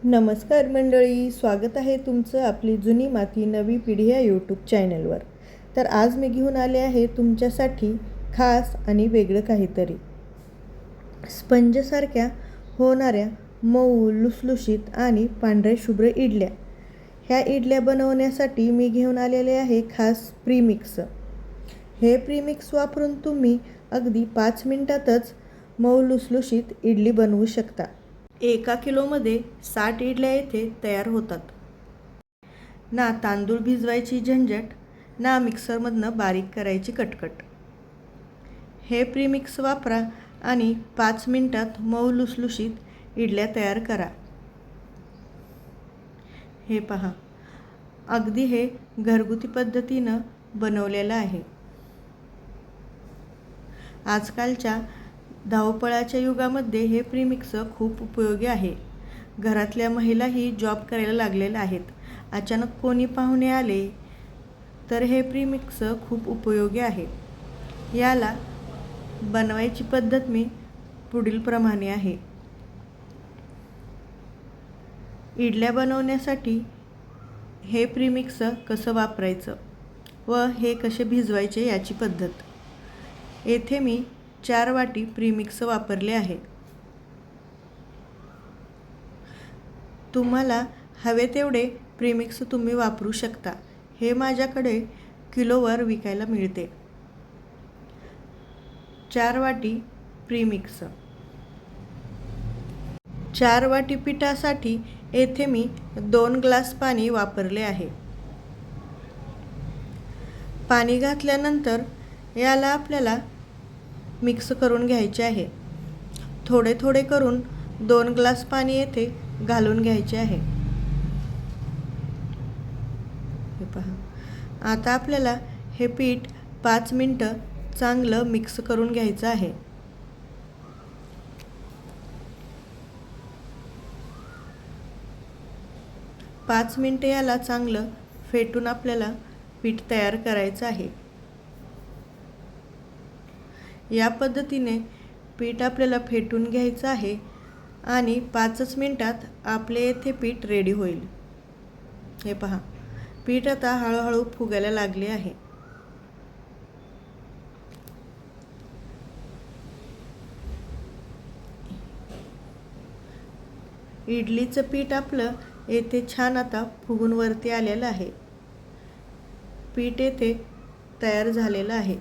नमस्कार मंडळी, स्वागत आहे तुमचं आपली जुनी माती नवी पिढी या यूट्यूब चॅनलवर. तर आज मी घेऊन आले आहे तुमच्यासाठी खास आणि वेगळं काहीतरी. स्पंजसारख्या होणाऱ्या मऊ लुसलुशीत आणि पांढऱ्या शुभ्र इडल्या. ह्या इडल्या बनवण्यासाठी मी घेऊन आलेले आहे खास प्रीमिक्स. हे प्रीमिक्स वापरून तुम्ही अगदी 5 मिनिटातच मऊ लुसलुशीत इडली बनवू शकता. 1 किलोमध्ये 60 इडल्या येथे तयार होतात. ना तांदूळ भिजवायची झंझट, ना मिक्सरमधनं बारीक करायची कटकट. हे प्रीमिक्स वापरा आणि 5 मिनिटात मऊ लुसलुशीत इडल्या तयार करा. हे पहा, अगदी हे घरगुती पद्धतीनं बनवलेलं आहे. आजकालच्या धावपळाच्या युगामध्ये हे प्रीमिक्स खूप उपयोगी आहे. घरातल्या महिलाही जॉब करायला लागलेल्या आहेत. अचानक कोणी पाहुणे आले तर हे प्रीमिक्स खूप उपयोगी आहे. याला बनवायची पद्धत मी पुढील प्रमाणे आहे. इडल्या बनवण्यासाठी हे प्रीमिक्स कसं वापरायचं व हे कसे भिजवायचे याची पद्धत. येथे मी 4 वाटी प्रीमिक्स वापरले आहे. तुम्हाला हवे तेवढे प्रीमिक्स तुम्ही वापरू शकता. हे माझ्याकडे किलोवर विकायला मिळते. 4 वाटी प्रीमिक्स. 4 वाटी पिठासाठी येथे मी 2 ग्लास पाणी वापरले आहे. पाणी घातल्यानंतर याला आपल्याला मिक्स करून घ्यायचे आहे. थोडे थोडे करून 2 ग्लास पाणी येथे घालून घ्यायचे आहे. हे पहा, आता आपल्याला हे पीठ 5 मिनिटं चांगलं मिक्स करून घ्यायचं आहे. पाच मिनिटे याला चांगलं फेटून आपल्याला पीठ तयार करायचं आहे. या पद्धतीने पीठ आपल्याला फेटून घ्यायचं आहे आणि 5 मिनिटात आपले येथे पीठ रेडी होईल. हे पहा, पीठ आता हळूहळू फुगायला लागले आहे. इडलीचं पीठ आपलं येथे छान आता फुगून वरती आलेलं आहे. पीठ येथे तयार झालेलं आहे.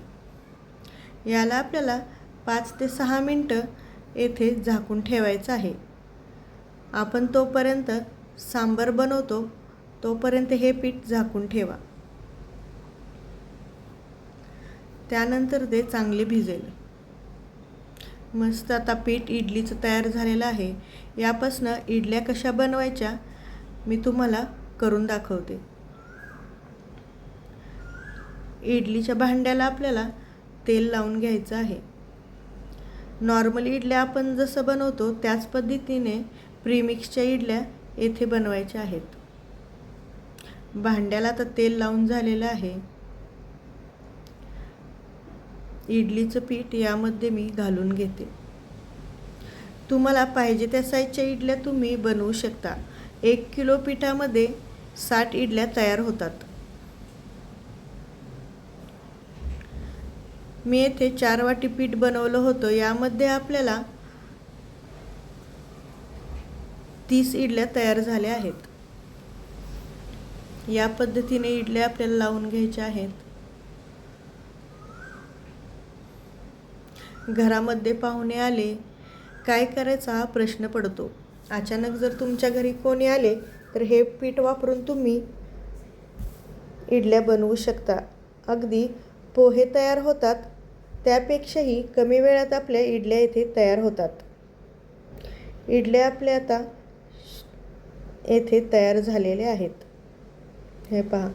याला आपल्याला 5 ते 6 मिनिटं येथे झाकून ठेवायचं आहे. आपण तोपर्यंत सांबार बनवतो तोपर्यंत हे पीठ झाकून ठेवा. त्यानंतर ते चांगले भिजेल. मस्त आता पीठ इडलीचं तयार झालेलं आहे. यापासनं इडल्या कशा बनवायच्या मी तुम्हाला करून दाखवते. इडलीच्या भांड्याला आपल्याला तेल लावून घ्यायचं आहे. नॉर्मल इडल्या आपण जसं बनवतो त्याच पद्धतीने प्रीमिक्सच्या इडल्या येथे बनवायच्या आहेत. भांड्याला तर तेल लावून झालेलं आहे. इडलीचं पीठ यामध्ये मी घालून घेते. तुम्हाला पाहिजे त्या साईजच्या इडल्या तुम्ही बनवू शकता. 1 किलो पिठामध्ये 60 इडल्या तयार होतात. मी येथे 4 वाटी पीठ बनवलं होतं. यामध्ये आपल्याला 30 इडल्या तयार झाल्या आहेत. या पद्धतीने इडल्या आपल्याला लावून घ्यायच्या आहेत. घरामध्ये पाहुणे आले, काय करायचा हा प्रश्न पडतो. अचानक जर तुमच्या घरी कोणी आले तर हे पीठ वापरून तुम्ही इडल्या बनवू शकता. अगदी पोहे तयार होतात त्यापेक्षाही कमी वेळात आपल्या इडल्या इथे तयार होतात. इडल्या आपल्या आता येथे तयार झालेल्या आहेत. हे पहा,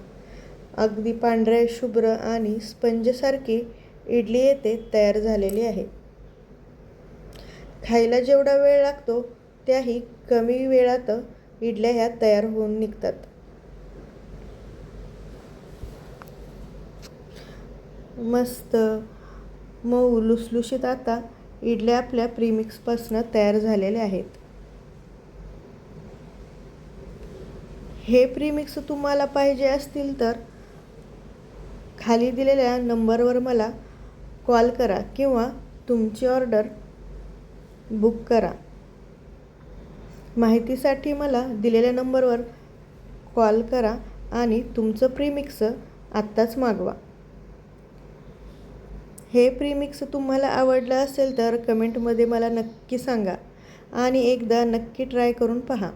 अगदी पांढऱ्या शुभ्र आणि स्पंजसारखी इडली येथे तयार झालेली आहे. खायला जेवढा वेळ लागतो त्याही कमी वेळात इडल्या ह्या तयार होऊन निघतात. मस्त मऊ लुसलुशीत आता इडल्या आपल्या प्रीमिक्सपासून तयार झालेल्या आहेत. हे प्रीमिक्स तुम्हाला पाहिजे असतील तर खाली दिलेल्या नंबरवर मला कॉल करा किंवा तुमची ऑर्डर बुक करा. माहितीसाठी मला दिलेल्या नंबरवर कॉल करा आणि तुमचं प्रीमिक्स आत्ताच मागवा. हे प्रीमिक्स तुम्हाला आवडलं असेल तर कमेंटमध्ये मला नक्की सांगा आणि एकदा नक्की ट्राय करून पहा.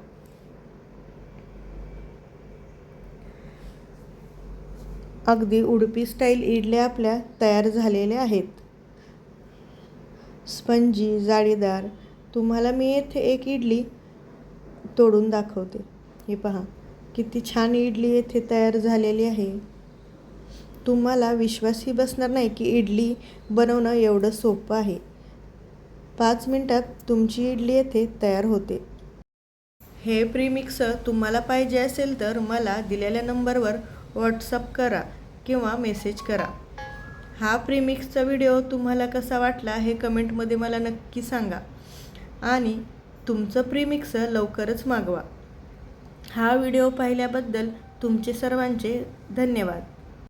अगदी उडुपी स्टाईल इडल्या आपल्या तयार झालेल्या आहेत. स्पंजी, जाळीदार. तुम्हाला मी येथे एक इडली तोडून दाखवते. हे पहा, किती छान इडली येथे तयार झालेली आहे. तुम्हाला विश्वासही बसणार नाही की इडली बनवणं एवढं सोपं आहे. 5 मिनिटात तुमची इडली येथे तयार होते. हे प्रीमिक्स तुम्हाला पाहिजे असेल तर मला दिलेल्या नंबरवर व्हॉट्सअप करा किंवा मेसेज करा. हा प्रीमिक्सचा व्हिडिओ तुम्हाला कसा वाटला हे कमेंटमध्ये मला नक्की सांगा आणि तुमचं प्रीमिक्स लवकरच मागवा. हा व्हिडिओ पाहिल्याबद्दल तुमचे सर्वांचे धन्यवाद.